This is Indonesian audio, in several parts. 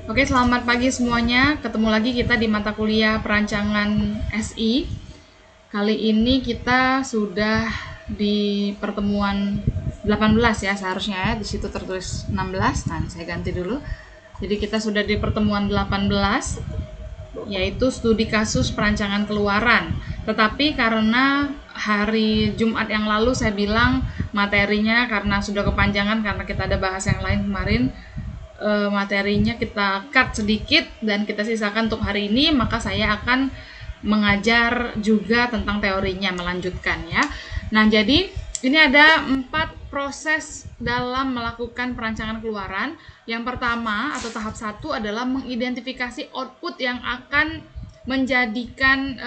Oke, selamat pagi semuanya. Ketemu lagi kita di mata kuliah perancangan SI. Kali ini kita sudah di pertemuan 18 ya seharusnya ya. Di situ tertulis 16. Nah, saya ganti dulu. Jadi kita sudah di pertemuan 18 yaitu studi kasus perancangan keluaran. Tetapi karena hari Jumat yang lalu saya bilang materinya karena sudah kepanjangan karena kita ada bahas yang lain kemarin, materinya kita cut sedikit dan kita sisakan untuk hari ini, maka saya akan mengajar juga tentang teorinya, melanjutkan ya. Nah, jadi ini ada 4 proses dalam melakukan perancangan keluaran. Yang pertama atau tahap 1 adalah mengidentifikasi output yang akan menjadikan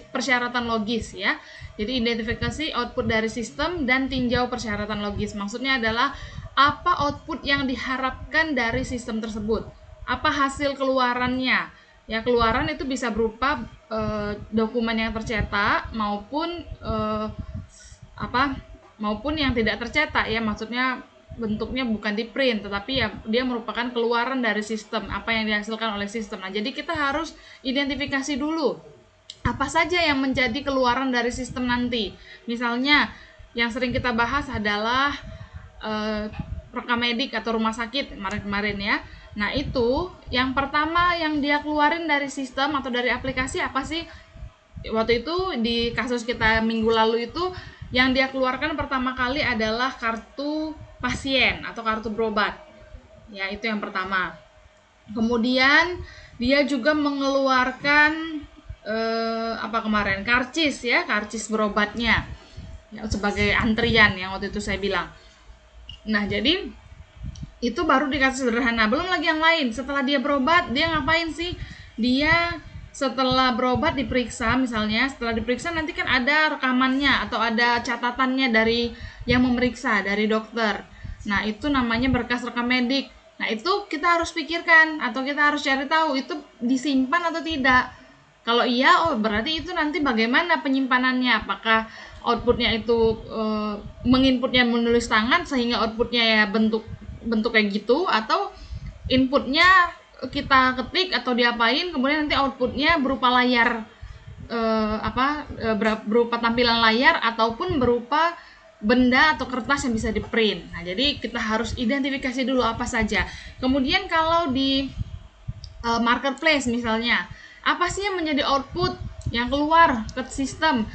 persyaratan logis ya. Jadi identifikasi output dari sistem dan tinjau persyaratan logis. Maksudnya adalah apa output yang diharapkan dari sistem tersebut, apa hasil keluarannya. Ya, keluaran itu bisa berupa dokumen yang tercetak maupun maupun yang tidak tercetak ya, maksudnya bentuknya bukan di print tetapi ya dia merupakan keluaran dari sistem, apa yang dihasilkan oleh sistem. Nah, jadi kita harus identifikasi dulu apa saja yang menjadi keluaran dari sistem nanti. Misalnya yang sering kita bahas adalah rekamedik atau rumah sakit kemarin-kemarin ya. Nah, itu yang pertama yang dia keluarin dari sistem atau dari aplikasi apa sih? Waktu itu di kasus kita minggu lalu itu yang dia keluarkan pertama kali adalah kartu pasien atau kartu berobat. Ya, itu yang pertama. Kemudian dia juga mengeluarkan karcis ya, karcis berobatnya. Ya, sebagai antrian yang waktu itu saya bilang. Nah, jadi itu baru dikasih sederhana, belum lagi yang lain. Setelah dia berobat, dia ngapain sih? Dia setelah berobat diperiksa misalnya, setelah diperiksa nanti kan ada rekamannya atau ada catatannya dari yang memeriksa, dari dokter. Nah, itu namanya berkas rekam medik. Nah, itu kita harus pikirkan atau kita harus cari tahu itu disimpan atau tidak. Kalau iya, oh berarti itu nanti bagaimana penyimpanannya? Apakah outputnya itu menginputnya menulis tangan sehingga outputnya ya bentuk kayak gitu, atau inputnya kita ketik atau diapain kemudian nanti outputnya berupa layar berupa tampilan layar ataupun berupa benda atau kertas yang bisa di print. Nah, jadi kita harus identifikasi dulu apa saja. Kemudian kalau di marketplace misalnya, apa sih yang menjadi output yang keluar ke sistem?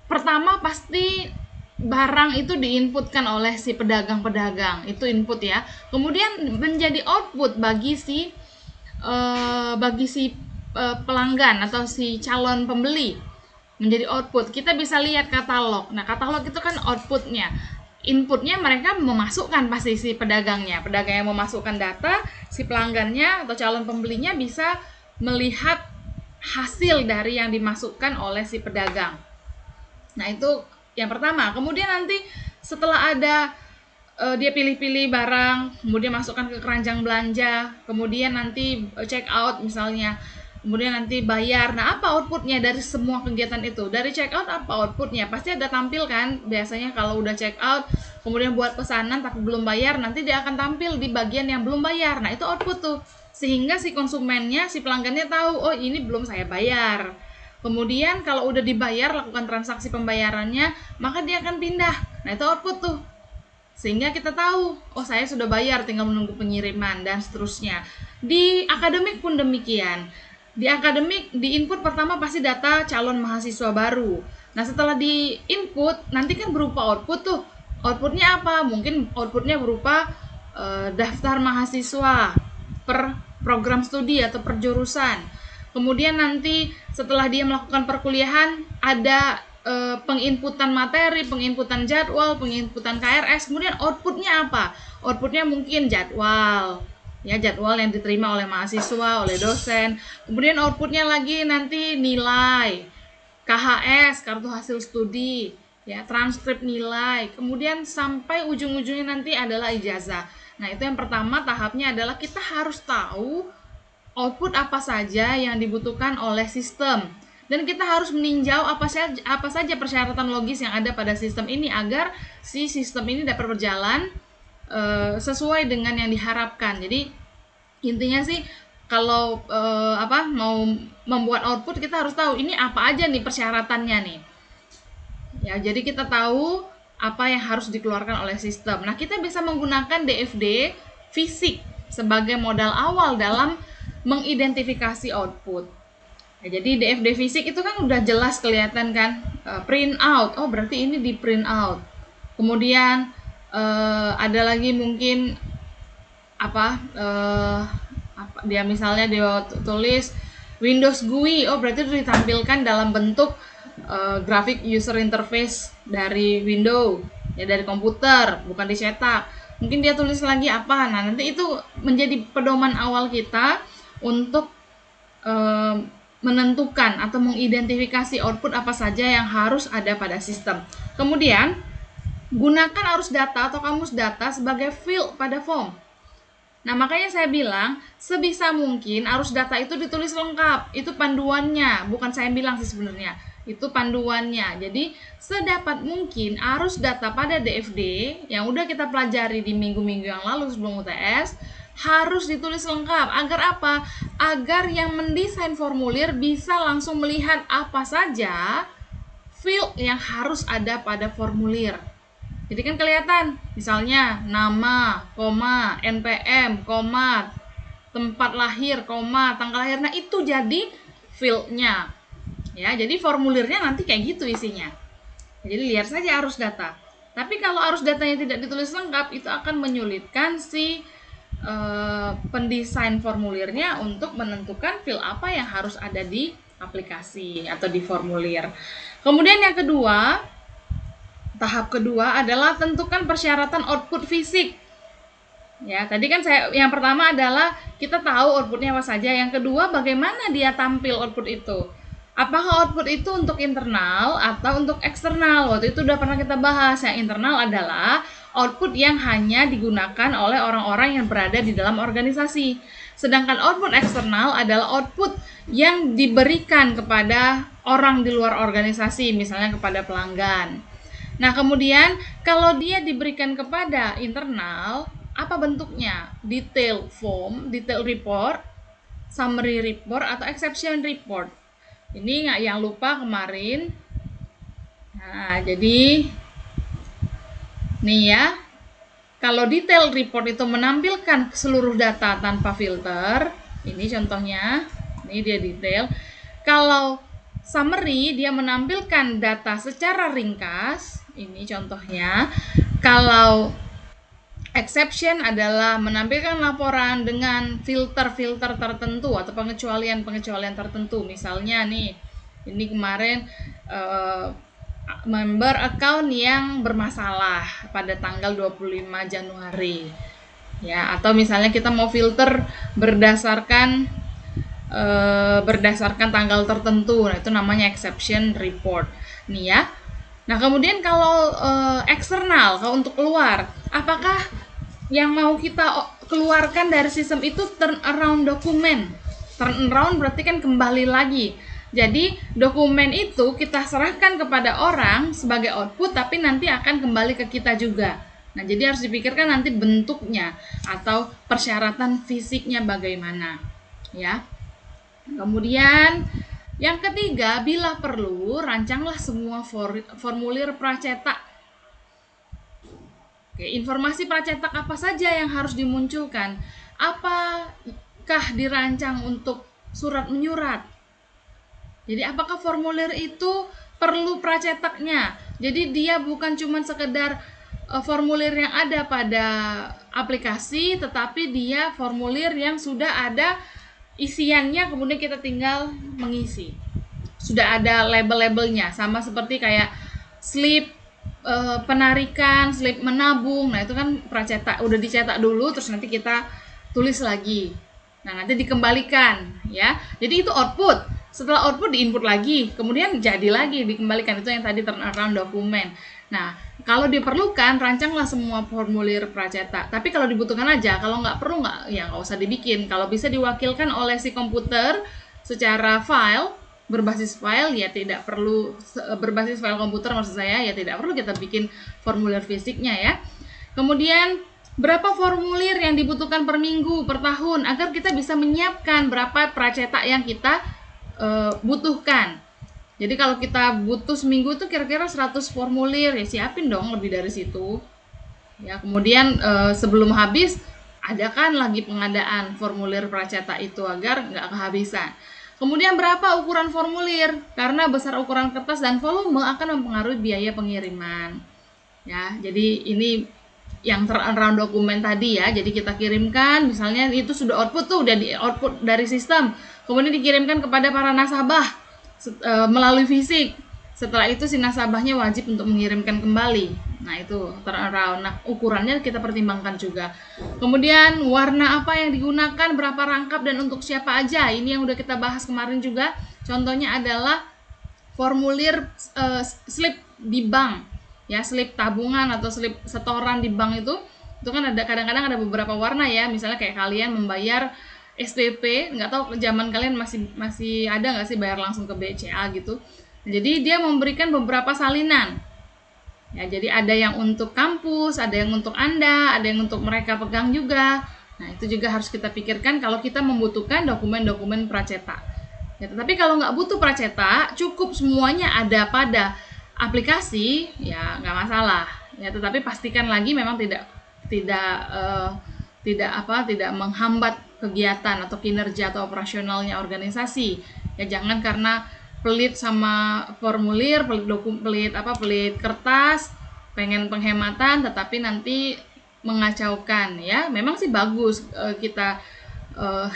Pertama pasti barang itu diinputkan oleh si pedagang-pedagang, itu input ya. Kemudian menjadi output bagi si pelanggan atau si calon pembeli, menjadi output. Kita bisa lihat katalog. Nah, katalog itu kan outputnya. Inputnya mereka memasukkan pasti si pedagangnya memasukkan data, si pelanggannya atau calon pembelinya bisa melihat hasil dari yang dimasukkan oleh si pedagang. Nah, itu yang pertama. Kemudian nanti setelah ada dia pilih-pilih barang, kemudian masukkan ke keranjang belanja, kemudian nanti check out misalnya, kemudian nanti bayar. Nah, apa outputnya dari semua kegiatan itu? Dari check out apa outputnya? Pasti ada tampil kan, biasanya kalau udah check out kemudian buat pesanan tapi belum bayar, nanti dia akan tampil di bagian yang belum bayar. Nah, itu output tuh, sehingga si konsumennya, si pelanggannya tahu, oh ini belum saya bayar. Kemudian kalau udah dibayar, lakukan transaksi pembayarannya, maka dia akan pindah. Nah, itu output tuh, sehingga kita tahu, oh saya sudah bayar, tinggal menunggu pengiriman dan seterusnya. Di akademik pun demikian. Di akademik, di input pertama pasti data calon mahasiswa baru. Nah, setelah di input nanti kan berupa output tuh. Outputnya apa? Mungkin outputnya berupa daftar mahasiswa per program studi atau per jurusan. Kemudian nanti setelah dia melakukan perkuliahan ada penginputan materi, penginputan jadwal, penginputan KRS. Kemudian outputnya apa? Outputnya mungkin jadwal, ya jadwal yang diterima oleh mahasiswa, oleh dosen. Kemudian outputnya lagi nanti nilai, KHS, kartu hasil studi, ya transkrip nilai. Kemudian sampai ujung-ujungnya nanti adalah ijazah. Nah, itu yang pertama tahapnya adalah kita harus tahu output apa saja yang dibutuhkan oleh sistem. Dan kita harus meninjau apa saja persyaratan logis yang ada pada sistem ini agar si sistem ini dapat berjalan sesuai dengan yang diharapkan. Jadi Intinya sih kalau mau membuat output kita harus tahu ini apa aja nih persyaratannya nih. Ya, jadi kita tahu apa yang harus dikeluarkan oleh sistem. Nah, kita bisa menggunakan DFD fisik sebagai modal awal dalam mengidentifikasi output. Nah, jadi DFD fisik itu kan udah jelas kelihatan kan, print out. Oh, berarti ini di print out. Kemudian ada lagi mungkin dia misalnya dia tulis Windows GUI. Oh, berarti itu ditampilkan dalam bentuk grafik user interface dari Windows, ya dari komputer, bukan dicetak. Mungkin dia tulis lagi apa. Nah, nanti itu menjadi pedoman awal kita untuk menentukan atau mengidentifikasi output apa saja yang harus ada pada sistem. Kemudian, gunakan arus data atau kamus data sebagai field pada form. Nah, makanya saya bilang, sebisa mungkin arus data itu ditulis lengkap. Itu panduannya, bukan saya bilang sih sebenarnya. Itu panduannya. Jadi, sedapat mungkin arus data pada DFD yang udah kita pelajari di minggu-minggu yang lalu sebelum UTS harus ditulis lengkap. Agar apa? Agar yang mendesain formulir bisa langsung melihat apa saja field yang harus ada pada formulir. Jadi kan kelihatan, misalnya nama, koma, NPM, koma, tempat lahir, koma, tanggal lahir. Nah, itu jadi field-nya. Ya, jadi formulirnya nanti kayak gitu isinya. Jadi lihat saja arus data. Tapi kalau arus datanya tidak ditulis lengkap, itu akan menyulitkan si pendesain formulirnya untuk menentukan field apa yang harus ada di aplikasi atau di formulir. Kemudian yang kedua, tahap kedua adalah tentukan persyaratan output fisik. Ya, tadi kan yang pertama adalah kita tahu outputnya apa saja. Yang kedua, bagaimana dia tampil output itu. Apakah output itu untuk internal atau untuk eksternal? Waktu itu udah pernah kita bahas. Yang internal adalah output yang hanya digunakan oleh orang-orang yang berada di dalam organisasi. Sedangkan output eksternal adalah output yang diberikan kepada orang di luar organisasi, misalnya kepada pelanggan. Nah, kemudian kalau dia diberikan kepada internal, apa bentuknya? Detail form, detail report, summary report, atau exception report. Ini nggak yang lupa kemarin. Nah, jadi nih ya, kalau detail report itu menampilkan seluruh data tanpa filter, ini contohnya, ini dia detail. Kalau summary dia menampilkan data secara ringkas, ini contohnya. Kalau exception adalah menampilkan laporan dengan filter-filter tertentu atau pengecualian-pengecualian tertentu. Misalnya nih, ini kemarin member account yang bermasalah pada tanggal 25 Januari. Ya, atau misalnya kita mau filter berdasarkan tanggal tertentu. Nah, itu namanya exception report. Nih ya. Nah, kemudian kalau eksternal, kalau untuk keluar, apakah yang mau kita keluarkan dari sistem itu turnaround dokumen? Turnaround berarti kan kembali lagi. Jadi, dokumen itu kita serahkan kepada orang sebagai output, tapi nanti akan kembali ke kita juga. Nah, jadi harus dipikirkan nanti bentuknya atau persyaratan fisiknya bagaimana. Ya. Kemudian yang ketiga, bila perlu, rancanglah semua formulir pracetak. Oke, informasi pracetak apa saja yang harus dimunculkan? Apakah dirancang untuk surat menyurat? Jadi apakah formulir itu perlu pracetaknya? Jadi dia bukan cuma sekedar formulir yang ada pada aplikasi, tetapi dia formulir yang sudah ada isiannya, kemudian kita tinggal mengisi. Sudah ada label-labelnya, sama seperti kayak slip penarikan, slip menabung. Nah, itu kan pracetak, udah dicetak dulu terus nanti kita tulis lagi. Nah, nanti dikembalikan ya. Jadi itu output. Setelah output di-input lagi, kemudian jadi lagi dikembalikan. Itu yang tadi turnaround dokumen. Nah, kalau diperlukan, rancanglah semua formulir pracetak. Tapi kalau dibutuhkan aja, kalau nggak perlu nggak usah dibikin. Kalau bisa diwakilkan oleh si komputer secara file, berbasis file, ya tidak perlu, berbasis file komputer maksud saya, ya tidak perlu kita bikin formulir fisiknya ya. Kemudian Berapa formulir yang dibutuhkan per minggu, per tahun, agar kita bisa menyiapkan berapa pracetak yang kita butuhkan. Jadi kalau kita butuh seminggu itu kira-kira 100 formulir, ya siapin dong lebih dari situ. Ya, kemudian sebelum habis adakan lagi pengadaan formulir pracetak itu agar nggak kehabisan. Kemudian berapa ukuran formulir? Karena besar ukuran kertas dan volume akan mempengaruhi biaya pengiriman. Ya, jadi ini yang turnaround dokumen tadi ya. Jadi kita kirimkan, misalnya itu sudah output tuh, udah di output dari sistem. Kemudian dikirimkan kepada para nasabah melalui fisik. Setelah itu si nasabahnya wajib untuk mengirimkan kembali. Nah, itu turnaround. Nah, ukurannya kita pertimbangkan juga. Kemudian warna apa yang digunakan, berapa rangkap dan untuk siapa aja. Ini yang udah kita bahas kemarin juga. Contohnya adalah formulir slip di bank. Ya, slip tabungan atau slip setoran di bank itu kan ada kadang-kadang ada beberapa warna ya. Misalnya kayak kalian membayar SPP, nggak tahu zaman kalian masih ada nggak sih bayar langsung ke BCA gitu. Jadi dia memberikan beberapa salinan. Ya, jadi ada yang untuk kampus, ada yang untuk Anda, ada yang untuk mereka pegang juga. Nah, itu juga harus kita pikirkan kalau kita membutuhkan dokumen-dokumen pracetak. Ya, tetapi kalau nggak butuh pracetak, cukup semuanya ada pada aplikasi, ya nggak masalah. Ya, tetapi pastikan lagi memang tidak menghambat kegiatan atau kinerja atau operasionalnya organisasi. Ya, jangan karena pelit sama formulir, pelit kertas, pengen penghematan tetapi nanti mengacaukan ya. Memang sih bagus kita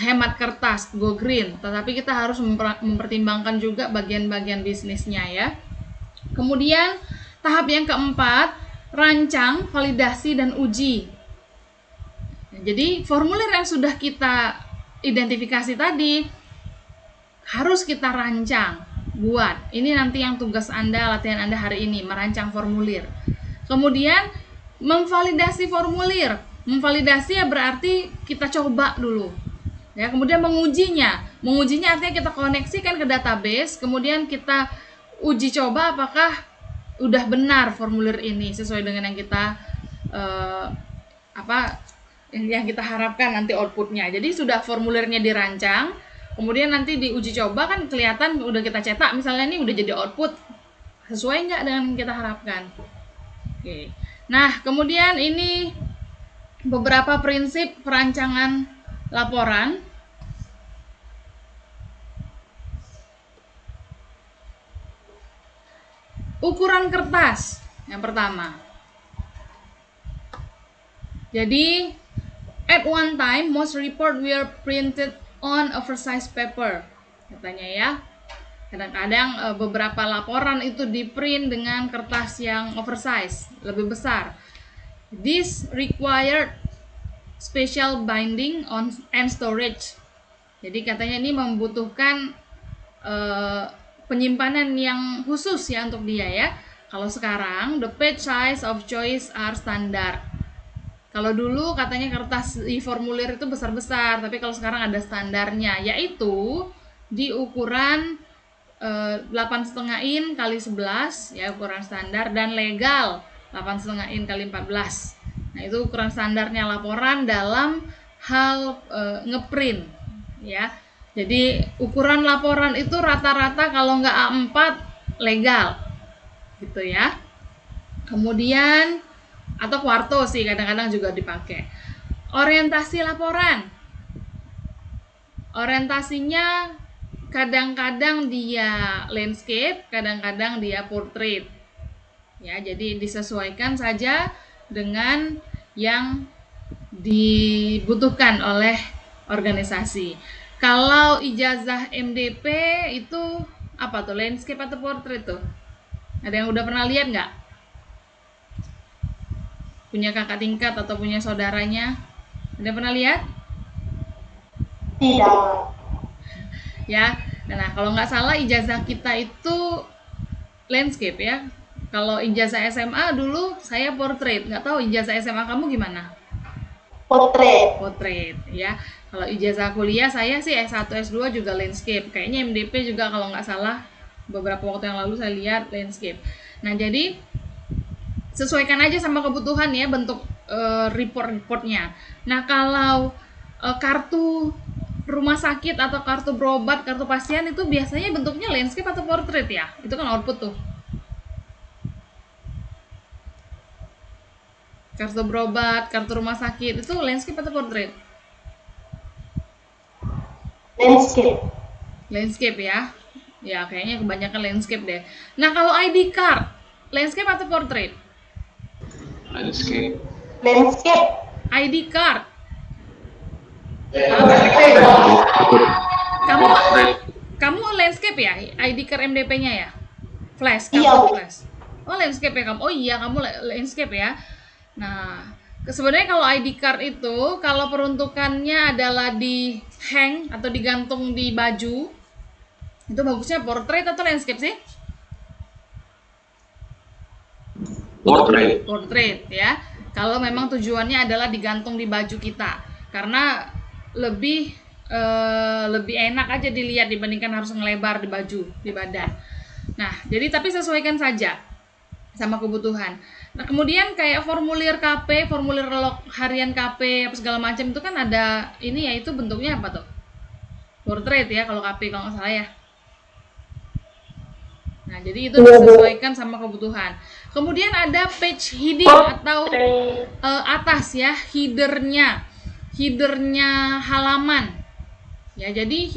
hemat kertas, go green, tetapi kita harus mempertimbangkan juga bagian-bagian bisnisnya ya. Kemudian tahap yang keempat, rancang, validasi dan uji. Jadi formulir yang sudah kita identifikasi tadi harus kita rancang. Buat, ini nanti yang tugas Anda, latihan Anda hari ini, merancang formulir. Kemudian memvalidasi formulir. Memvalidasi ya berarti kita coba dulu. Ya, kemudian mengujinya. Mengujinya artinya kita koneksikan ke database, kemudian kita uji coba apakah udah benar formulir ini sesuai dengan yang kita yang kita harapkan nanti outputnya. Jadi sudah formulirnya dirancang, kemudian nanti diuji coba kan kelihatan udah kita cetak misalnya ini udah jadi output sesuai nggak dengan yang kita harapkan. Oke. Nah, kemudian ini beberapa prinsip perancangan laporan. Ukuran kertas yang pertama. Jadi at one time most report were printed on oversized paper, katanya ya. Kadang-kadang beberapa laporan itu di print dengan kertas yang oversize, lebih besar. This required special binding and storage. Jadi katanya ini membutuhkan penyimpanan yang khusus ya untuk dia ya. Kalau sekarang the page size of choice are standard. Kalau dulu katanya kertas di formulir itu besar-besar, tapi kalau sekarang ada standarnya, yaitu di ukuran 8,5 in kali 11 ya, ukuran standar, dan legal 8,5 in kali 14. Nah, itu ukuran standarnya laporan dalam hal ngeprint ya. Jadi ukuran laporan itu rata-rata kalau nggak A4 legal gitu ya. Kemudian atau kuarto sih kadang-kadang juga dipakai. Orientasi laporan. Orientasinya kadang-kadang dia landscape, kadang-kadang dia portrait. Ya, jadi disesuaikan saja dengan yang dibutuhkan oleh organisasi. Kalau ijazah MDP itu apa tuh? Landscape atau portrait tuh? Ada yang udah pernah lihat nggak? Punya kakak tingkat atau punya saudaranya? Ada pernah lihat? Tidak. Ya, nah kalau nggak salah ijazah kita itu landscape ya. Kalau ijazah SMA dulu saya portrait. Nggak tahu ijazah SMA kamu gimana? Portrait ya. Kalau ijazah kuliah saya sih S1 S2 juga landscape. Kayaknya MDP juga kalau nggak salah beberapa waktu yang lalu saya lihat landscape. Nah, jadi sesuaikan aja sama kebutuhan ya bentuk report-reportnya. Nah, kalau kartu rumah sakit atau kartu berobat, kartu pasien itu biasanya bentuknya landscape atau portrait ya? Itu kan output tuh. Kartu berobat, kartu rumah sakit itu landscape atau portrait? Landscape. Landscape ya. Ya, kayaknya kebanyakan landscape deh. Nah, kalau ID card, landscape atau portrait? Landscape. Landscape. ID card. Kamu landscape ya? ID card MDP-nya ya? Flash, kamu Iya, Bu. flash. Oh, landscape ya kamu. Oh iya, kamu landscape ya. Nah, sebenarnya kalau ID card itu kalau peruntukannya adalah di hang atau digantung di baju, itu bagusnya portrait atau landscape sih? Portrait. Portrait ya. Kalau memang tujuannya adalah digantung di baju kita, karena lebih enak aja dilihat dibandingkan harus ngelebar di baju, di badan. Nah, jadi tapi sesuaikan saja sama kebutuhan. Nah, kemudian kayak formulir KP, formulir log harian KP apa segala macam itu kan ada ini ya, itu bentuknya apa tuh? Portrait ya kalau KP kalau nggak salah ya. Nah, jadi itu disesuaikan sama kebutuhan. Kemudian ada page heading atau atas ya, headernya halaman. Ya, jadi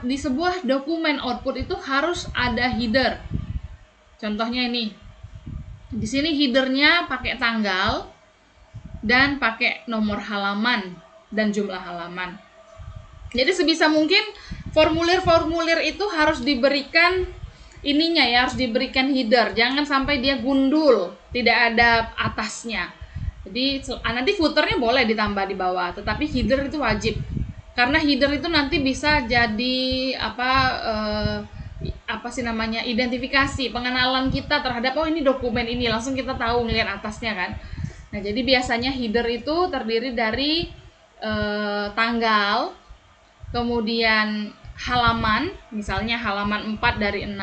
di sebuah dokumen output itu harus ada header. Contohnya ini. Di sini headernya pakai tanggal dan pakai nomor halaman dan jumlah halaman. Jadi sebisa mungkin formulir-formulir itu harus diberikan ininya ya, harus diberikan header. Jangan sampai dia gundul, tidak ada atasnya. Jadi nanti footernya boleh ditambah di bawah, tetapi header itu wajib. Karena header itu nanti bisa jadi apa sih namanya, identifikasi, pengenalan kita terhadap oh ini dokumen ini, langsung kita tahu ngelihat atasnya kan. Nah, jadi biasanya header itu terdiri dari tanggal, kemudian halaman, misalnya halaman 4 dari 6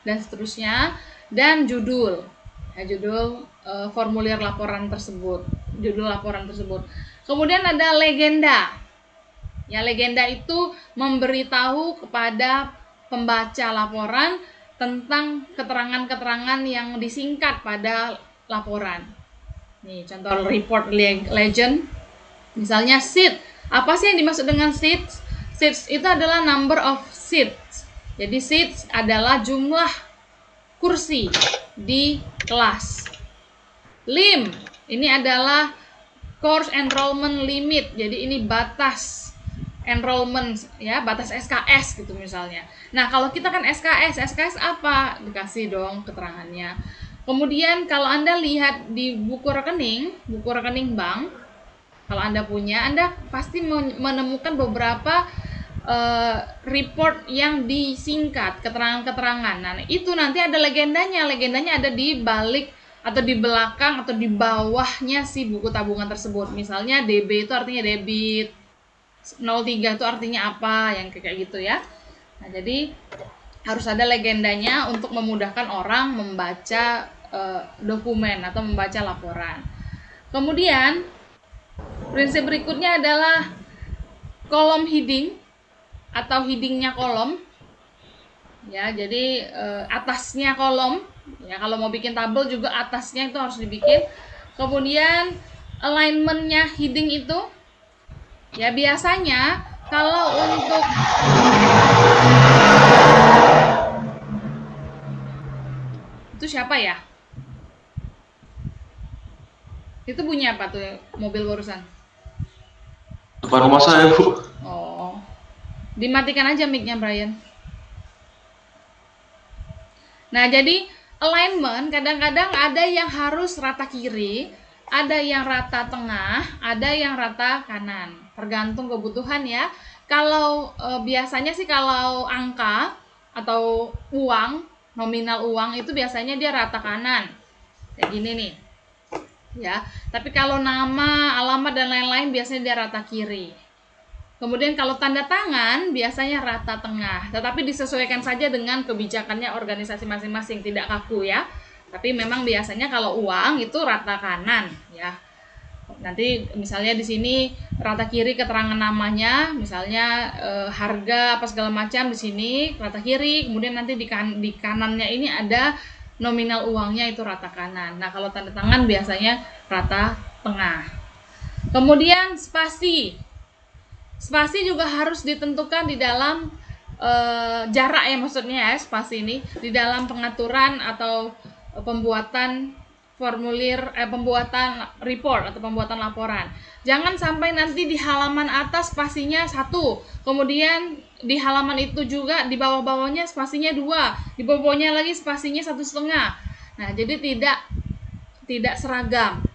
dan seterusnya, dan judul. Ya, judul formulir laporan tersebut, judul laporan tersebut. Kemudian ada legenda. Ya, legenda itu memberitahu kepada pembaca laporan tentang keterangan-keterangan yang disingkat pada laporan. Nih, contoh report legend. Misalnya seat. Apa sih yang dimaksud dengan seats? Seats itu adalah number of seats. Jadi seats adalah jumlah kursi di kelas. Lim, ini adalah course enrollment limit. Jadi ini batas enrollment ya, batas SKS gitu misalnya. Nah, kalau kita kan SKS apa? Dikasih dong keterangannya. Kemudian kalau Anda lihat di buku rekening bank, kalau Anda punya, Anda pasti menemukan beberapa report yang disingkat, keterangan-keterangan. Nah, itu nanti ada legendanya. Legendanya ada di balik atau di belakang atau di bawahnya si buku tabungan tersebut. Misalnya DB itu artinya debit, 03 itu artinya apa, yang kayak gitu ya. Nah, jadi harus ada legendanya untuk memudahkan orang membaca dokumen atau membaca laporan. Kemudian prinsip berikutnya adalah kolom heading atau headingnya kolom. Ya, jadi atasnya kolom. Ya, kalau mau bikin tabel juga atasnya itu harus dibikin. Kemudian alignmentnya heading itu, ya biasanya kalau untuk itu siapa ya? Itu bunyi apa tuh mobil barusan? Depan rumah saya, Bu. Oh, dimatikan aja mic-nya, Brian. Nah, jadi alignment kadang-kadang ada yang harus rata kiri, ada yang rata tengah, ada yang rata kanan. Tergantung kebutuhan ya. Kalau biasanya sih kalau angka atau uang, nominal uang itu biasanya dia rata kanan. Kayak gini nih. Ya, tapi kalau nama, alamat dan lain-lain biasanya dia rata kiri. Kemudian kalau tanda tangan biasanya rata tengah, tetapi disesuaikan saja dengan kebijakannya organisasi masing-masing, tidak kaku ya. Tapi memang biasanya kalau uang itu rata kanan ya. Nanti misalnya di sini rata kiri keterangan namanya, misalnya harga apa segala macam di sini rata kiri, kemudian nanti di kanannya ini ada nominal uangnya itu rata kanan. Nah, kalau tanda tangan biasanya rata tengah. Kemudian spasi. Spasi juga harus ditentukan di dalam jarak ya, maksudnya ya, spasi ini di dalam pengaturan atau pembuatan formulir pembuatan report atau pembuatan laporan. Jangan sampai nanti di halaman atas spasinya 1, kemudian di halaman itu juga di bawah-bawahnya spasinya 2, di bawah-bawahnya lagi spasinya 1,5. Nah, jadi tidak seragam.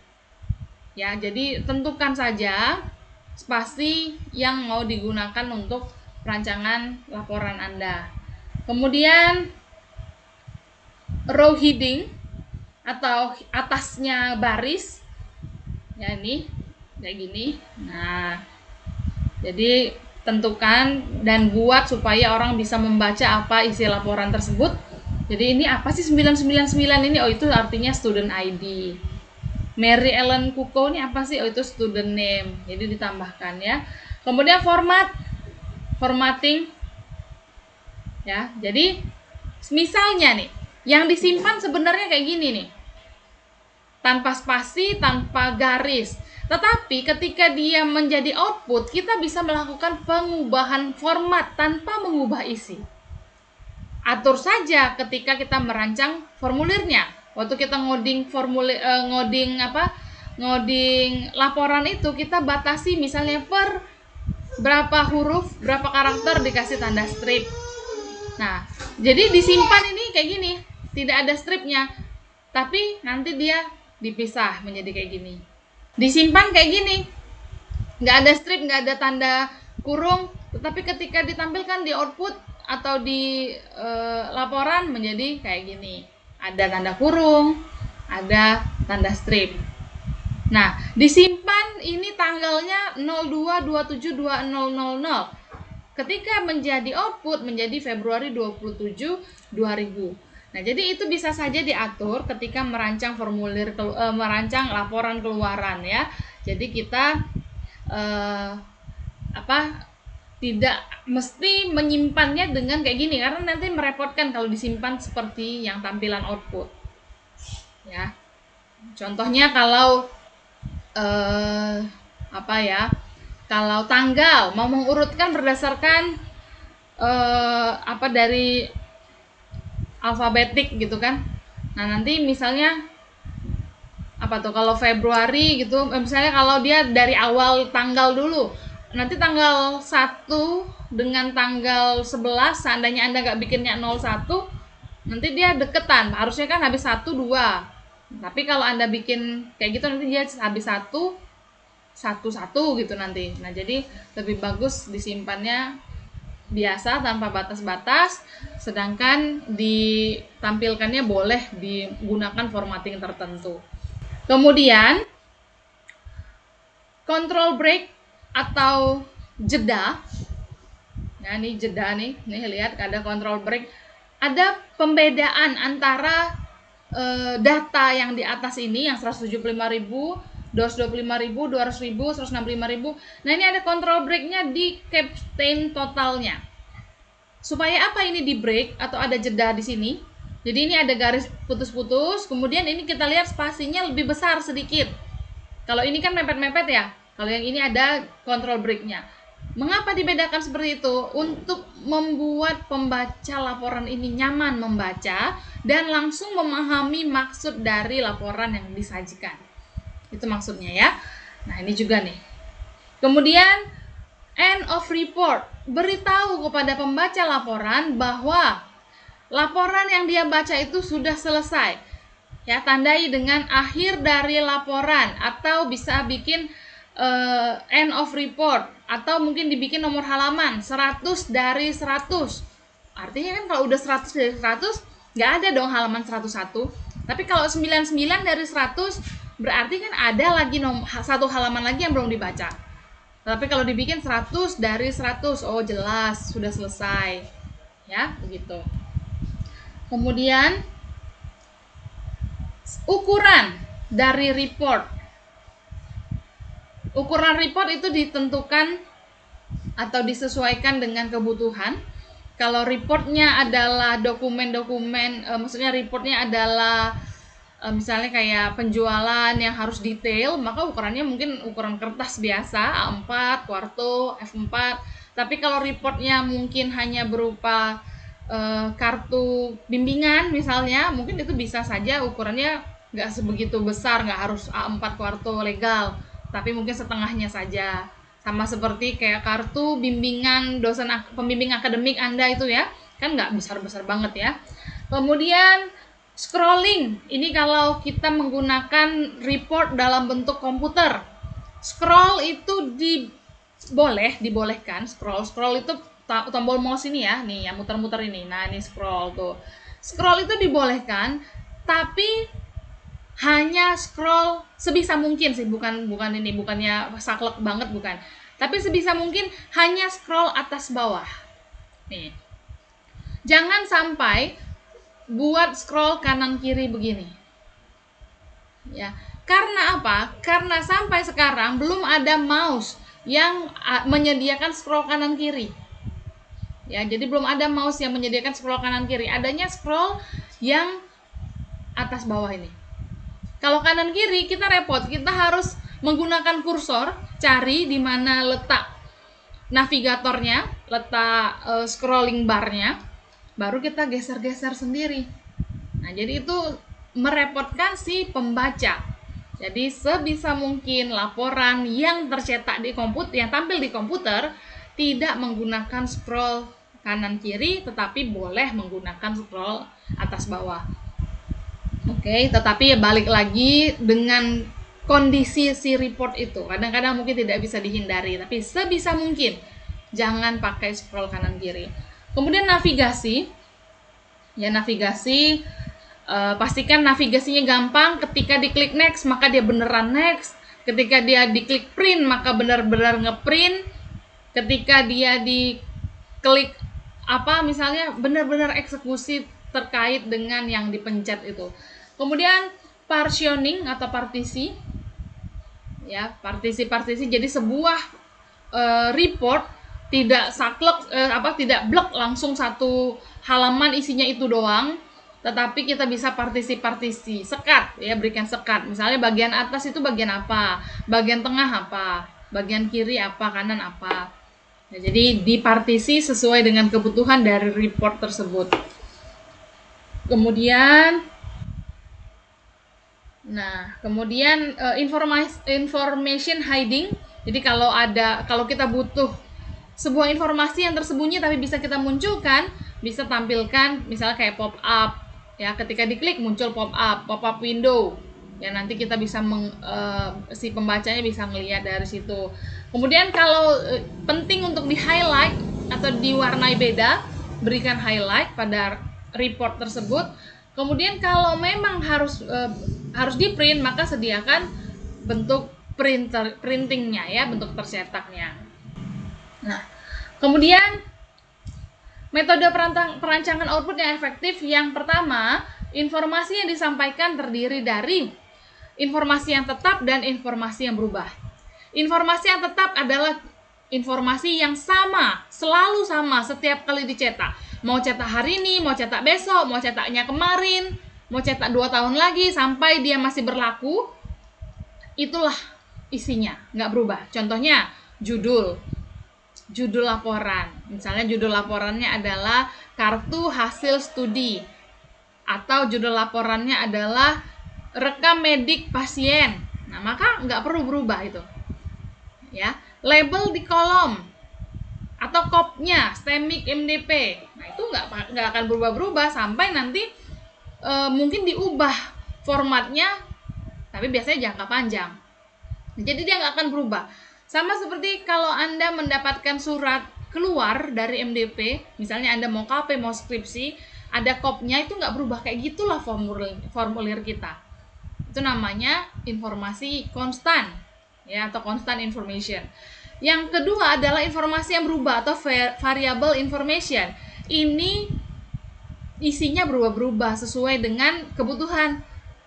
Ya, jadi tentukan saja spasi yang mau digunakan untuk perancangan laporan Anda. Kemudian row heading atau atasnya baris ya, ini kayak gini. Nah, jadi tentukan dan buat supaya orang bisa membaca apa isi laporan tersebut. Jadi ini apa sih 999 ini? Oh, itu artinya student ID. Mary Ellen Kuko ini apa sih? Oh, itu student name. Jadi ditambahkan ya. Kemudian formatting ya. Jadi misalnya nih, yang disimpan sebenarnya kayak gini nih. Tanpa spasi, tanpa garis. Tetapi ketika dia menjadi output, kita bisa melakukan pengubahan format tanpa mengubah isi. Atur saja ketika kita merancang formulirnya. Waktu kita ngoding laporan itu, kita batasi misalnya per berapa huruf, berapa karakter dikasih tanda strip. Nah, jadi disimpan ini kayak gini, tidak ada stripnya, tapi nanti dia dipisah menjadi kayak gini. Disimpan kayak gini, nggak ada strip, nggak ada tanda kurung, tetapi ketika ditampilkan di output atau di laporan menjadi kayak gini. Ada tanda kurung, ada tanda strip. Nah, disimpan ini tanggalnya 02/27/2000. Ketika menjadi output menjadi Februari 27, 2000. Nah, jadi itu bisa saja diatur ketika merancang merancang laporan keluaran ya. Jadi kita tidak mesti menyimpannya dengan kayak gini, karena nanti merepotkan kalau disimpan seperti yang tampilan output. Ya. Contohnya kalau kalau tanggal mau mengurutkan berdasarkan dari alfabetik gitu kan. Nah, nanti misalnya kalau Februari gitu, misalnya kalau dia dari awal tanggal dulu, nanti tanggal 1 dengan tanggal 11, seandainya Anda nggak bikinnya 01, nanti dia deketan, harusnya kan habis 1, 2. Tapi kalau Anda bikin kayak gitu nanti dia habis 1, 1 gitu nanti. Nah, jadi lebih bagus disimpannya biasa tanpa batas-batas, sedangkan ditampilkannya boleh digunakan formatting tertentu. Kemudian control break atau jeda. Nah, ini jeda nih lihat ada control break. Ada pembedaan antara data yang di atas ini yang 175.000, 225.000, 200.000, 165.000. Nah, ini ada control breaknya di captain totalnya. Supaya apa ini di break atau ada jeda di sini? Jadi ini ada garis putus-putus, kemudian ini kita lihat spasinya lebih besar sedikit. Kalau ini kan mepet-mepet ya. Kalau yang ini ada control breaknya. Mengapa dibedakan seperti itu? Untuk membuat pembaca laporan ini nyaman membaca dan langsung memahami maksud dari laporan yang disajikan. Itu maksudnya ya. Nah, ini juga nih. Kemudian end of report, beritahu kepada pembaca laporan bahwa laporan yang dia baca itu sudah selesai. Ya, tandai dengan akhir dari laporan, atau bisa bikin end of report, atau mungkin dibikin nomor halaman 100 dari 100. Artinya kan kalau udah 100 dari 100 nggak ada dong halaman 101. Tapi kalau 99 dari 100 berarti kan ada lagi satu halaman lagi yang belum dibaca. Tapi kalau dibikin 100 dari 100, oh jelas sudah selesai. Ya, begitu. Kemudian Ukuran dari report. Ukuran report itu ditentukan atau disesuaikan dengan kebutuhan. Kalau reportnya adalah dokumen-dokumen, maksudnya reportnya adalah misalnya kayak penjualan yang harus detail, maka ukurannya mungkin ukuran kertas biasa A4, kuarto, F4. Tapi kalau reportnya mungkin hanya berupa kartu bimbingan misalnya, mungkin itu bisa saja ukurannya nggak sebegitu besar, nggak harus A4 kuarto legal, tapi mungkin setengahnya saja. Sama seperti kayak kartu bimbingan dosen pembimbing akademik Anda itu ya, kan nggak besar-besar banget ya. Kemudian scrolling, ini kalau kita menggunakan report dalam bentuk komputer. Scroll itu dibolehkan. Scroll itu tombol mouse ini ya, nih yang muter-muter ini. Nah, ini scroll tuh. Scroll itu dibolehkan, tapi hanya scroll sebisa mungkin sih, bukannya saklek banget, bukan. Tapi sebisa mungkin hanya scroll atas bawah. Nih. Jangan sampai buat scroll kanan kiri begini. Ya. Karena apa? Karena sampai sekarang belum ada mouse yang menyediakan scroll kanan kiri. Ya, jadi belum ada mouse yang menyediakan scroll kanan kiri. Adanya scroll yang atas bawah ini. Kalau kanan kiri kita repot, kita harus menggunakan kursor, cari di mana letak navigatornya, letak scrolling barnya, baru kita geser-geser sendiri. Nah, jadi itu merepotkan si pembaca. Jadi sebisa mungkin laporan yang tercetak di komputer, yang tampil di komputer, tidak menggunakan scroll kanan kiri, tetapi boleh menggunakan scroll atas bawah. Oke, tetapi ya balik lagi dengan kondisi si report itu. Kadang-kadang mungkin tidak bisa dihindari, tapi sebisa mungkin jangan pakai scroll kanan kiri. Kemudian navigasi. Ya, navigasi, pastikan navigasinya gampang. Ketika diklik next, maka dia beneran next. Ketika dia diklik print, maka benar-benar ngeprint. Ketika dia diklik misalnya benar-benar eksekusi terkait dengan yang dipencet itu. Kemudian partitioning atau partisi, ya, partisi. Jadi sebuah report tidak saklek, tidak blok langsung satu halaman isinya itu doang, tetapi kita bisa partisi, sekat, ya, berikan sekat. Misalnya bagian atas itu bagian apa, bagian tengah apa, bagian kiri apa, kanan apa. Nah, jadi dipartisi sesuai dengan kebutuhan dari report tersebut. Kemudian information hiding. Jadi kalau kita butuh sebuah informasi yang tersembunyi tapi bisa kita munculkan, bisa tampilkan misalnya kayak pop up, ya, ketika diklik muncul pop up window. Ya, nanti kita bisa si pembacanya bisa melihat dari situ. Kemudian kalau penting untuk di-highlight atau diwarnai beda, berikan highlight pada report tersebut. Kemudian kalau memang harus di-print, maka sediakan bentuk printingnya, ya, bentuk tercetaknya. Nah, kemudian metode perancangan output yang efektif. Yang pertama, informasi yang disampaikan terdiri dari informasi yang tetap dan informasi yang berubah. Informasi yang tetap adalah informasi yang sama, selalu sama setiap kali dicetak. Mau cetak hari ini, mau cetak besok, mau cetaknya kemarin, mau cetak 2 tahun lagi, sampai dia masih berlaku, itulah isinya, nggak berubah. Contohnya, judul laporan. Misalnya judul laporannya adalah kartu hasil studi, atau judul laporannya adalah rekam medik pasien. Nah, maka nggak perlu berubah itu. Ya, label di kolom atau kopnya STEMIC MDP. Nah, itu nggak akan berubah-berubah sampai nanti mungkin diubah formatnya, tapi biasanya jangka panjang. Jadi dia nggak akan berubah. Sama seperti kalau Anda mendapatkan surat keluar dari MDP, misalnya Anda mau KP, mau skripsi, ada kopnya, itu nggak berubah. Kayak gitulah formulir kita. Itu namanya informasi konstan, ya, atau constant information. Yang kedua adalah informasi yang berubah atau variable information. Ini isinya berubah-berubah sesuai dengan kebutuhan.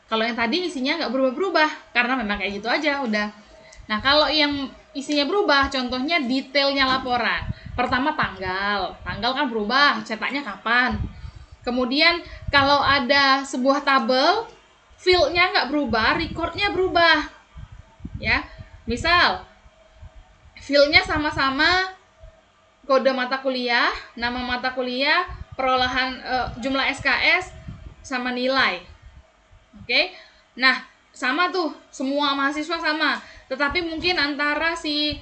Kalau yang tadi isinya nggak berubah-berubah, karena memang kayak gitu aja udah. Nah, kalau yang isinya berubah, contohnya detailnya laporan. Pertama tanggal kan berubah, cetaknya kapan. Kemudian kalau ada sebuah tabel, field-nya nggak berubah, record-nya berubah. Ya, misal field-nya sama-sama kode mata kuliah, nama mata kuliah, perolehan jumlah SKS sama nilai. Oke. Nah, sama tuh, semua mahasiswa sama. Tetapi mungkin antara si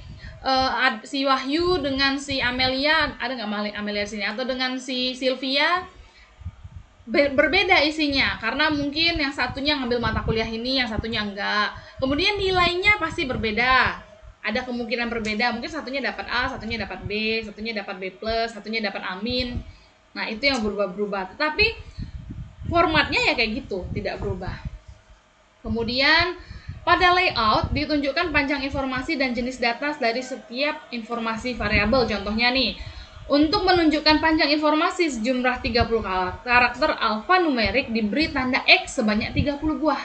Wahyu dengan si Amelia, ada nggak Amelia di sini, atau dengan si Sylvia berbeda isinya, karena mungkin yang satunya ngambil mata kuliah ini, yang satunya enggak. Kemudian nilainya pasti berbeda. Ada kemungkinan berbeda, mungkin satunya dapat A, satunya dapat B, satunya dapat B+, satunya dapat amin. Nah, itu yang berubah-berubah. Tetapi formatnya ya kayak gitu, tidak berubah. Kemudian pada layout ditunjukkan panjang informasi dan jenis data dari setiap informasi variabel. Contohnya nih, untuk menunjukkan panjang informasi sejumlah 30 karakter alfanumerik diberi tanda X sebanyak 30 buah.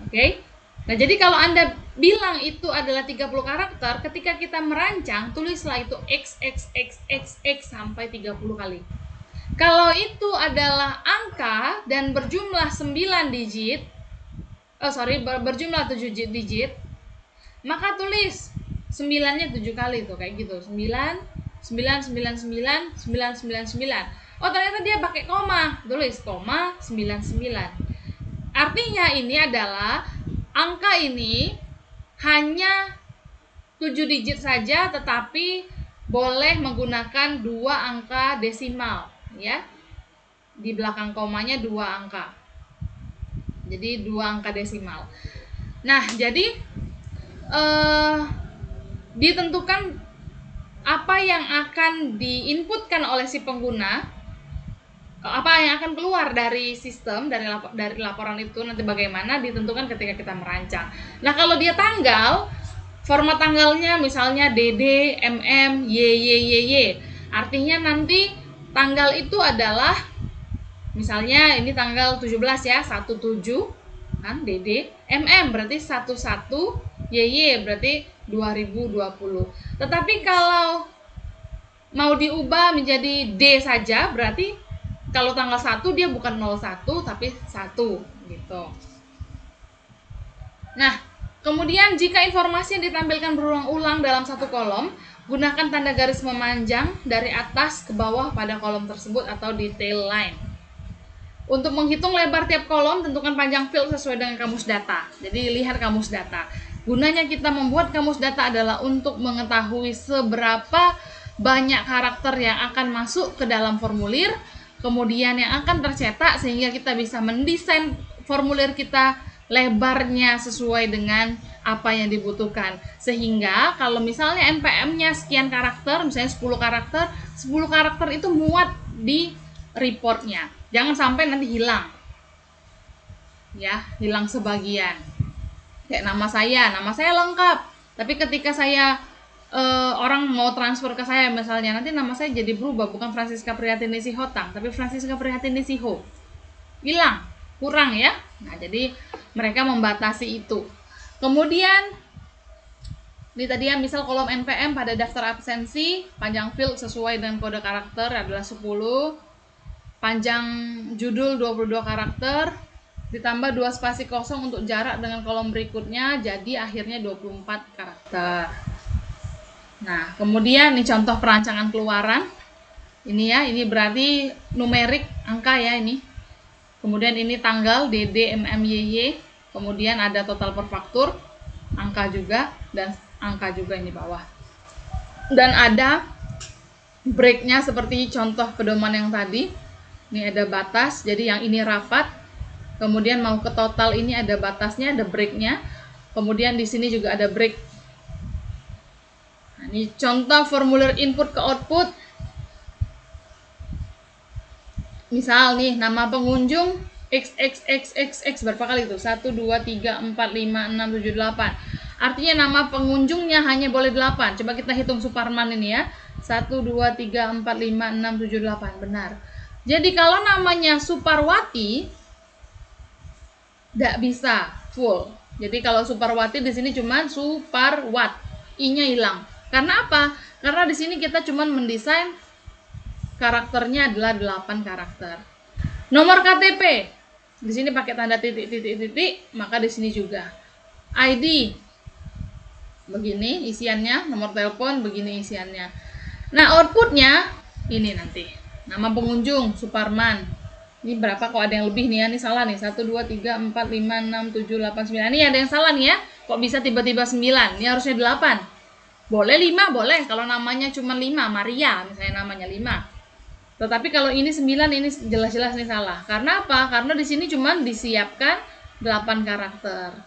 Oke. Nah, jadi kalau Anda bilang itu adalah 30 karakter, ketika kita merancang, tulislah itu X sampai 30 kali. Kalau itu adalah angka dan berjumlah 9 digit, berjumlah 7 digit, maka tulis 9-nya 7 kali tuh, kayak gitu. 9. Oh, ternyata dia pakai koma, tulis koma 99. Artinya ini adalah angka ini hanya 7 digit saja, tetapi boleh menggunakan 2 angka desimal, ya. Di belakang komanya 2 angka. Jadi 2 angka desimal. Nah, jadi ditentukan apa yang akan diinputkan oleh si pengguna, apa yang akan keluar dari sistem, dari laporan itu nanti bagaimana ditentukan ketika kita merancang. Nah, kalau dia tanggal, format tanggalnya misalnya DD, MM, YYYY. Artinya nanti tanggal itu adalah, misalnya ini tanggal 17 ya, 17 kan DD, MM berarti 11, YY berarti 2020. Tetapi kalau mau diubah menjadi D saja, berarti kalau tanggal 1 dia bukan 01 tapi 1 gitu. Nah, kemudian jika informasi yang ditampilkan berulang-ulang dalam satu kolom, gunakan tanda garis memanjang dari atas ke bawah pada kolom tersebut atau detail line. Untuk menghitung lebar tiap kolom, tentukan panjang field sesuai dengan kamus data. Jadi lihat kamus data. Gunanya kita membuat kamus data adalah untuk mengetahui seberapa banyak karakter yang akan masuk ke dalam formulir, kemudian yang akan tercetak, sehingga kita bisa mendesain formulir kita lebarnya sesuai dengan apa yang dibutuhkan. Sehingga kalau misalnya NPM-nya sekian karakter, misalnya 10 karakter itu muat di reportnya. Jangan sampai nanti hilang. Ya, hilang sebagian. Kayak nama saya lengkap. Tapi ketika saya orang mau transfer ke saya misalnya, nanti nama saya jadi berubah, bukan Francisca Prihatini Sihotang, tapi Francisca Prihatini Siho. Hilang, kurang ya. Nah, jadi mereka membatasi itu. Kemudian ini tadi ya, misal kolom NPM pada daftar absensi, panjang field sesuai dengan kode karakter adalah 10, panjang judul 22 karakter, ditambah 2 spasi kosong untuk jarak dengan kolom berikutnya, jadi akhirnya 24 karakter. Nah, kemudian ini contoh perancangan keluaran. Ini ya, ini berarti numerik, angka ya ini. Kemudian ini tanggal DD, MM, YY. Kemudian ada total per faktur, angka juga, dan angka juga ini bawah. Dan ada breaknya seperti contoh pedoman yang tadi. Ini ada batas, jadi yang ini rapat. Kemudian mau ke total ini ada batasnya, ada breaknya. Kemudian di sini juga ada break. Nah, ini contoh formulir input ke output. Misal nih, nama pengunjung XXXXX berapa kali itu? 1, 2, 3, 4, 5, 6, 7, 8. Artinya nama pengunjungnya hanya boleh 8. Coba kita hitung Suparman ini ya. 1, 2, 3, 4, 5, 6, 7, 8. Benar. Jadi kalau namanya Suparwati, Nggak bisa full. Jadi kalau Suparwati di sini cuman Suparwat, i-nya hilang. Karena apa? Karena di sini kita cuman mendesain karakternya adalah 8 karakter. Nomor KTP di sini pakai tanda titik, maka di sini juga. ID begini isiannya, nomor telepon begini isiannya. Nah, outputnya ini nanti. Nama pengunjung Suparman. Ini berapa kok ada yang lebih nih ya? Ini salah nih. 1 2 3 4 5 6 7 8 9. Ini ada yang salah nih ya. Kok bisa tiba-tiba 9? Ini harusnya 8. Boleh 5, boleh kalau namanya cuma 5, Maria misalnya namanya 5. Tetapi kalau ini 9, ini jelas-jelas nih salah. Karena apa? Karena di sini cuma disiapkan 8 karakter.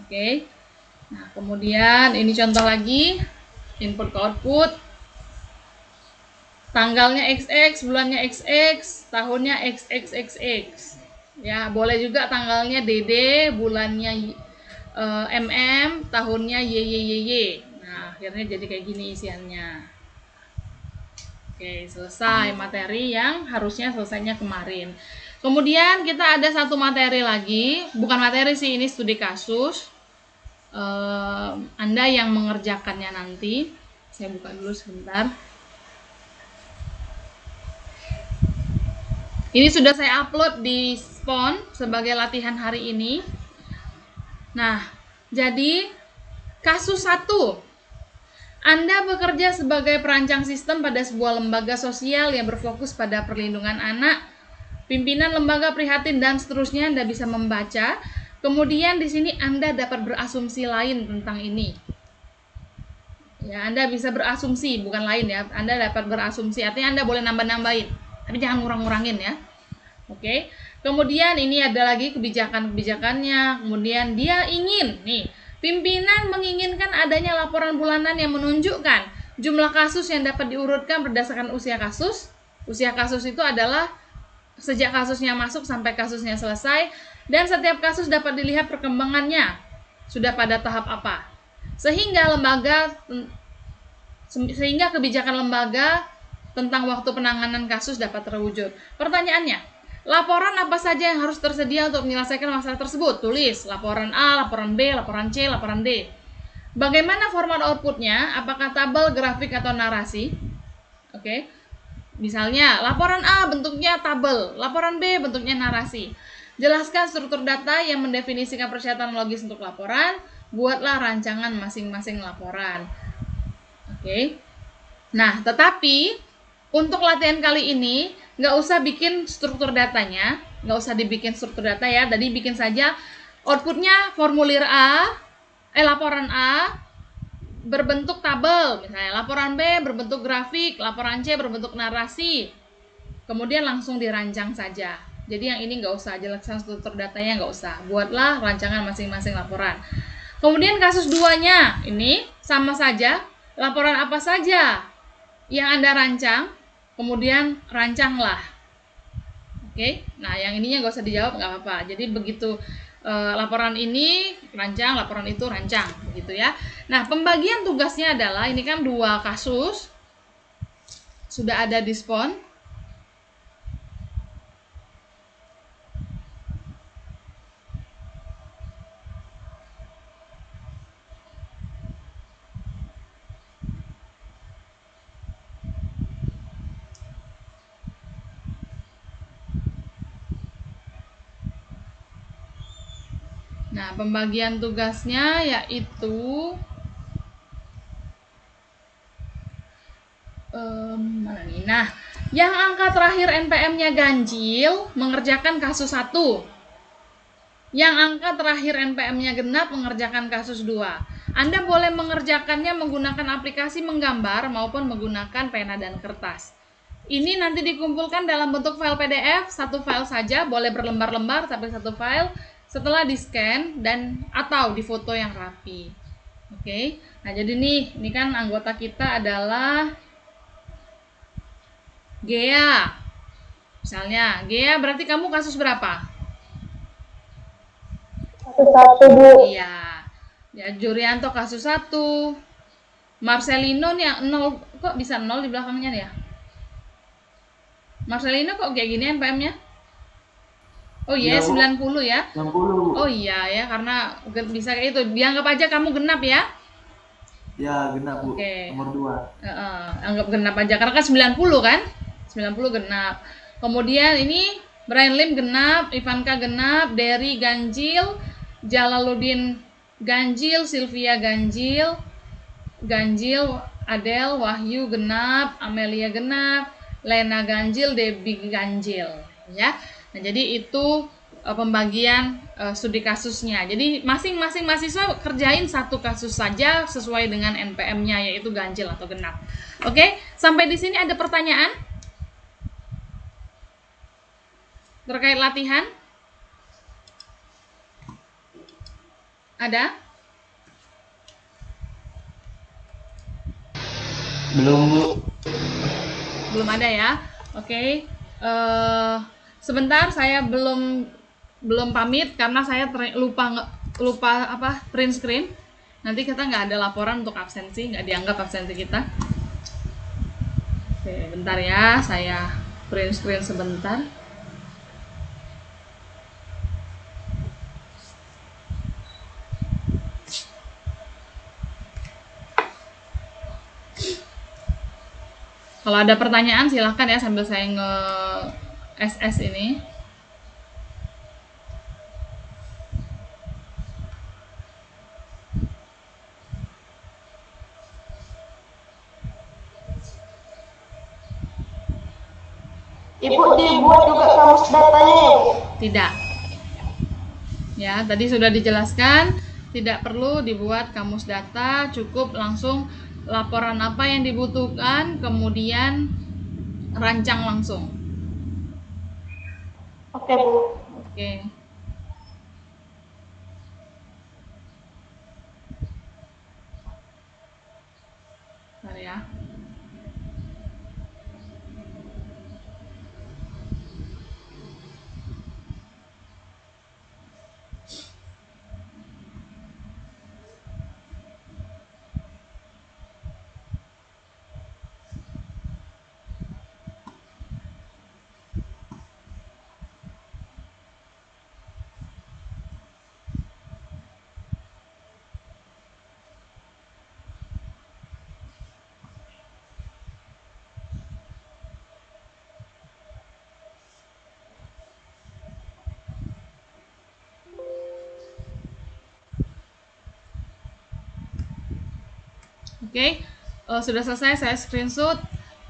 Oke. Nah, kemudian ini contoh lagi, input ke output. Tanggalnya XX, bulannya XX, tahunnya XXXX. Ya, boleh juga tanggalnya DD, bulannya MM, tahunnya YYYY. Nah, akhirnya jadi kayak gini isiannya. Oke, selesai materi yang harusnya selesainya kemarin. Kemudian kita ada satu materi lagi, bukan materi sih, ini studi kasus. Anda yang mengerjakannya nanti. Saya buka dulu sebentar. Ini sudah saya upload di Spon sebagai latihan hari ini. Nah, jadi kasus 1. Anda bekerja sebagai perancang sistem pada sebuah lembaga sosial yang berfokus pada perlindungan anak. Pimpinan lembaga prihatin dan seterusnya Anda bisa membaca. Kemudian di sini Anda dapat berasumsi lain tentang ini. Ya, Anda bisa berasumsi, bukan lain ya. Anda dapat berasumsi, artinya Anda boleh nambah-nambahin. Tapi jangan ngurang-ngurangin ya. Oke. Kemudian ini ada lagi kebijakan-kebijakannya. Kemudian dia ingin nih, pimpinan menginginkan adanya laporan bulanan yang menunjukkan jumlah kasus yang dapat diurutkan berdasarkan usia kasus. Usia kasus itu adalah sejak kasusnya masuk sampai kasusnya selesai, dan setiap kasus dapat dilihat perkembangannya sudah pada tahap apa. Sehingga kebijakan lembaga tentang waktu penanganan kasus dapat terwujud. Pertanyaannya, laporan apa saja yang harus tersedia untuk menyelesaikan masalah tersebut? Tulis laporan A, laporan B, laporan C, laporan D. Bagaimana format outputnya? Apakah tabel, grafik, atau narasi? Oke. Misalnya, laporan A bentuknya tabel, laporan B bentuknya narasi. Jelaskan struktur data yang mendefinisikan persyaratan logis untuk laporan. Buatlah rancangan masing-masing laporan. Oke. Nah, tetapi untuk latihan kali ini nggak usah bikin struktur datanya, nggak usah dibikin struktur data ya. Tadi bikin saja outputnya formulir A, laporan A berbentuk tabel, misalnya laporan B berbentuk grafik, laporan C berbentuk narasi. Kemudian langsung dirancang saja. Jadi yang ini nggak usah, jelaskan struktur datanya nggak usah. Buatlah rancangan masing-masing laporan. Kemudian kasus 2-nya, ini sama saja. Laporan apa saja yang Anda rancang, kemudian rancanglah. Oke, nah yang ininya nggak usah dijawab, nggak apa-apa. Jadi begitu laporan ini rancang, laporan itu rancang, begitu ya. Nah, pembagian tugasnya adalah, ini kan 2 kasus, sudah ada di Spon. Nah, pembagian tugasnya yaitu mana nih? Nah, yang angka terakhir NPM-nya ganjil mengerjakan kasus 1. Yang angka terakhir NPM-nya genap mengerjakan kasus 2. Anda boleh mengerjakannya menggunakan aplikasi menggambar maupun menggunakan pena dan kertas. Ini nanti dikumpulkan dalam bentuk file PDF, satu file saja, boleh berlembar-lembar tapi satu file. Setelah di-scan dan atau difoto yang rapi. Oke. Nah, jadi nih, ini kan anggota kita adalah Gea. Misalnya, Gea berarti kamu kasus berapa? Kasus 1, Bu. Iya. Ya, Jurianto kasus 1. Marcelino nih yang 0, kok bisa 0 di belakangnya ya? Marcelino kok kayak gini NPM-nya? Oh iya, Iya, Bu. 90 ya. 60. Oh iya ya, karena bisa kayak itu. Dianggap aja kamu genap ya. Ya, genap, Bu. Oke. Nomor 2. Anggap genap aja karena kan 90 kan? 90 genap. Kemudian ini Brian Lim genap, Ivanka genap, Derry ganjil, Jalaluddin ganjil, Sylvia ganjil, Adele, Wahyu genap, Amelia genap, Lena ganjil, Debbie ganjil ya. Nah, jadi itu pembagian studi kasusnya. Jadi masing-masing mahasiswa kerjain satu kasus saja sesuai dengan NPM-nya yaitu ganjil atau genap. Oke, sampai di sini ada pertanyaan terkait latihan? Ada? Belum, Bu. Belum ada ya. Oke. Sebentar saya belum pamit karena saya lupa apa print screen. Nanti kita nggak ada laporan untuk absensi, nggak dianggap absensi kita. Oke, bentar ya, saya print screen sebentar. Kalau ada pertanyaan silahkan ya sambil saya nge-SS ini. Ibu dibuat juga kamus datanya ya, Bu? Tidak. Ya, tadi sudah dijelaskan, tidak perlu dibuat kamus data, cukup langsung laporan apa yang dibutuhkan, kemudian rancang langsung. Oke, Bu. Oke. Bentar ya. Oke, sudah selesai saya screenshot.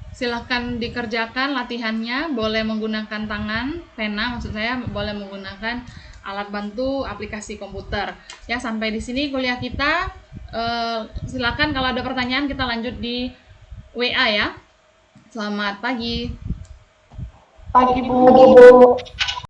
Silahkan dikerjakan latihannya, boleh menggunakan tangan, pena maksud saya, boleh menggunakan alat bantu aplikasi komputer. Ya, sampai di sini kuliah kita. Silakan kalau ada pertanyaan kita lanjut di WA ya. Selamat pagi. Pagi, Bu.